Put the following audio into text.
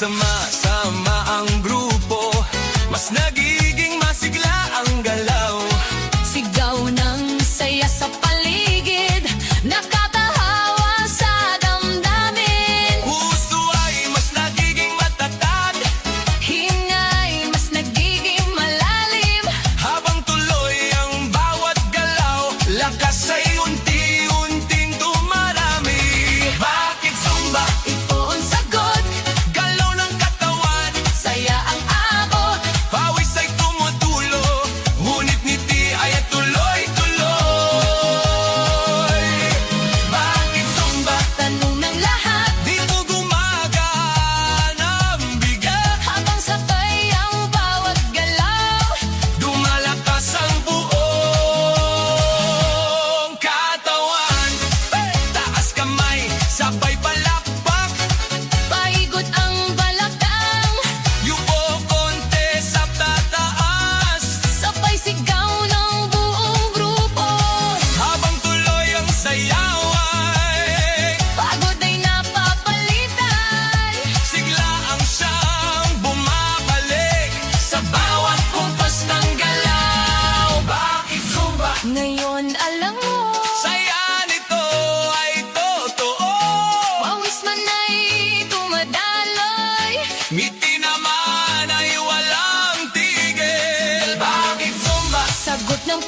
sama-sama ang grupo, mas nagiging masigla ang galaw. Sigaw ng saya sa paligid, nakatahawa sa damdamin. Puso ay mas nagiging matatag, Hingay mas nagiging malalim. habang tuloy ang bawat galaw, lakas ay unti-unting dumarami. Bakit Zumba? Ito ang sagot, Galaw ng katawan, saya ang abot. pawis ay tumutulo, ngunit ngiti ay tuloy-tuloy. Bakit Zumba? Tanong ng lahat, Dito gumagana ang bigat, habang sabay ang bawat galaw. lumalakas ang buong katawan. Taas kamay, sabay palakpak, Paikot ang balakang, yuko konti sa tataas, sabay sigaw ng buong grupo. habang tuloy ang sayaw ay Pagod ay napapalitan, sigla ang siyang bumabalik sa bawat kumpas ng galaw. Bakit Zumba? ngayon alam mo. Saya nito ay totoo, Pawis man ay tumadaloy, ngiti naman ay walang tigil. Bakit Zumba? sagot ng